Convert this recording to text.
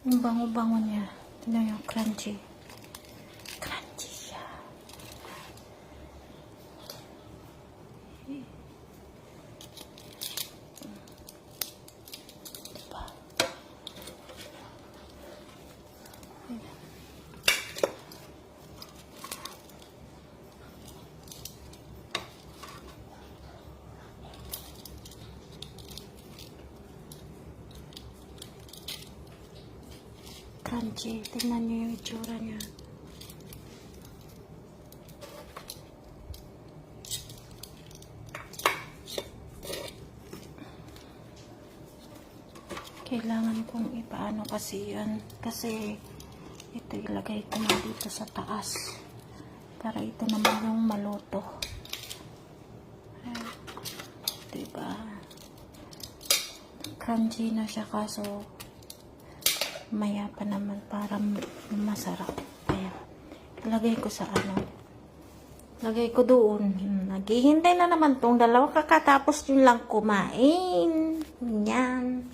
Ang bango-bango niya. Tignan yung crunchy. Crunchy siya. Diba? Crunchy. Tingnan niyo yung itsura niya. Kailangan kong ipaano kasi yan. Kasi ito ilagay ko na dito sa taas. Para ito naman yung maluto. Diba? Crunchy na siya kaso maya pa naman para masarap. Ayan. Lagay ko sa ano. Lagay ko doon. Naghihintay na naman tong dalawa. Kakatapos yun lang kumain. Yan.